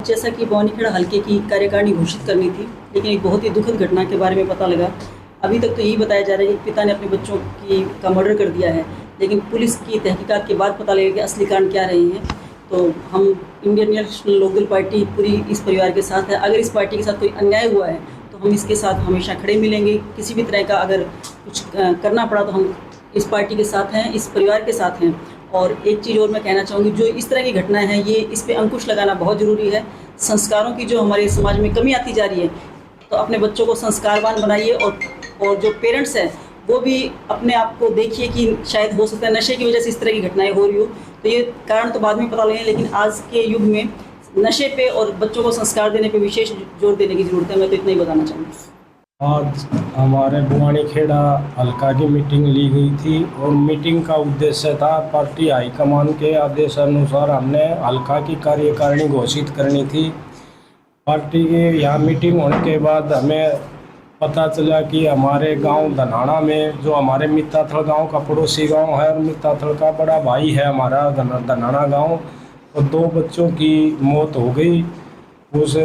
जैसा कि बवानीखेड़ा हल्के की कार्यकारिणी घोषित करनी थी, लेकिन एक बहुत ही दुखद घटना के बारे में पता लगा। अभी तक तो यही बताया जा रहा है कि पिता ने अपने बच्चों का मर्डर कर दिया है, लेकिन पुलिस की तहकीकात के बाद पता लगेगा कि असली कारण क्या रहे हैं। तो हम इंडियन नेशनल लोकदल पार्टी पूरी इस परिवार के साथ है। अगर इस पार्टी के साथ कोई अन्याय हुआ है तो हम इसके साथ हमेशा खड़े मिलेंगे। किसी भी तरह का अगर कुछ करना पड़ा तो हम इस पार्टी के साथ हैं, इस परिवार के साथ हैं। और एक चीज़ और मैं कहना चाहूँगी, जो इस तरह की घटनाएं हैं ये इस पे अंकुश लगाना बहुत ज़रूरी है। संस्कारों की जो हमारे समाज में कमी आती जा रही है, तो अपने बच्चों को संस्कारवान बनाइए। और जो पेरेंट्स हैं वो भी अपने आप को देखिए कि शायद हो सकता है नशे की वजह से इस तरह की घटनाएं हो रही हो, तो ये कारण तो बाद में पता लगे, लेकिन आज के युग में नशे पे और बच्चों को संस्कार देने पे विशेष जोर देने की ज़रूरत है। मैं तो इतना ही बताना चाहूँगी। आज हमारे बवानीखेड़ा हल्का की मीटिंग ली गई थी और मीटिंग का उद्देश्य था पार्टी हाईकमान के आदेशानुसार हमने हल्का की कार्यकारिणी घोषित करनी थी। पार्टी के यहाँ मीटिंग होने के बाद हमें पता चला कि हमारे गांव धनाना में, जो हमारे मित्ताथल गांव का पड़ोसी गांव है और मित्ताथल का बड़ा भाई है हमारा धनाना गांव, तो 2 बच्चों की मौत हो गई। उस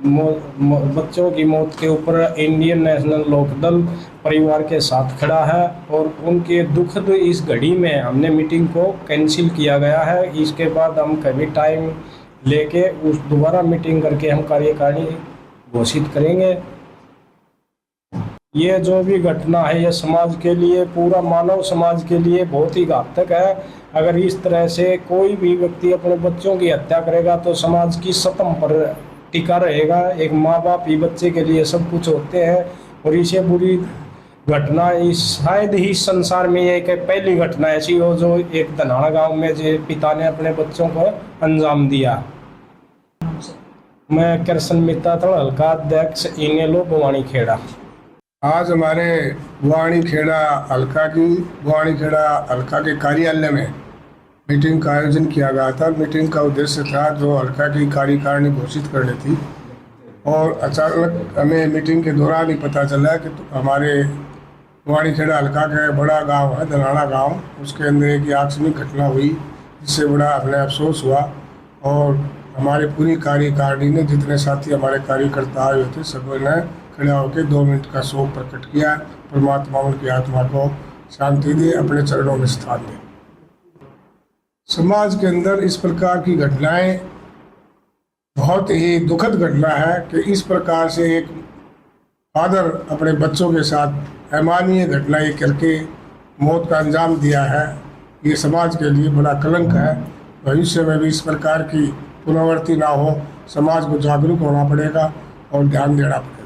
बच्चों की मौत के ऊपर इंडियन नेशनल लोकदल परिवार के साथ खड़ा है और उनके दुखद इस घड़ी में हमने मीटिंग को कैंसिल किया गया है। इसके बाद हम कभी टाइम लेके उस दोबारा मीटिंग करके हम कार्यकारिणी घोषित करेंगे। ये जो भी घटना है ये समाज के लिए, पूरा मानव समाज के लिए बहुत ही घातक है। अगर इस तरह से कोई भी व्यक्ति अपने बच्चों की हत्या करेगा तो समाज की सतम पर टिका रहेगा। एक माँ बाप ही बच्चे के लिए सब कुछ होते हैं और इसे बुरी घटना इस शायद ही संसार में एक पहली घटना ऐसी हो जो एक धनाना गांव में जो पिता ने अपने बच्चों को अंजाम दिया। मैं कृष्ण मित्ताथल हल्का अध्यक्ष इनेलो बवानीखेड़ा। आज हमारे बवानीखेड़ा हल्का के कार्यालय में मीटिंग का आयोजन किया गया था। मीटिंग का उद्देश्य था जो हल्का की कार्यकारिणी घोषित करनी थी और अचानक हमें मीटिंग के दौरान ही पता चला कि हमारे बवानीखेड़ा हल्का का बड़ा गांव है धनाना गांव, उसके अंदर एक आकस्मिक घटना हुई जिससे बड़ा हमें अफसोस हुआ। और हमारी पूरी कार्यकारिणी ने, जितने साथी हमारे कार्यकर्ता आए हुए थे, सब ने खड़ा होकर 2 मिनट का शोक प्रकट किया। परमात्मा उनकी आत्मा को शांति दे, अपने चरणों में स्थान दे। समाज के अंदर इस प्रकार की घटनाएं बहुत ही दुखद घटना है कि इस प्रकार से एक फादर अपने बच्चों के साथ अमानवीय घटनाएं करके मौत का अंजाम दिया है। ये समाज के लिए बड़ा कलंक है। भविष्य में भी इस प्रकार की पुनरावृत्ति ना हो, समाज को जागरूक होना पड़ेगा और ध्यान देना पड़ेगा।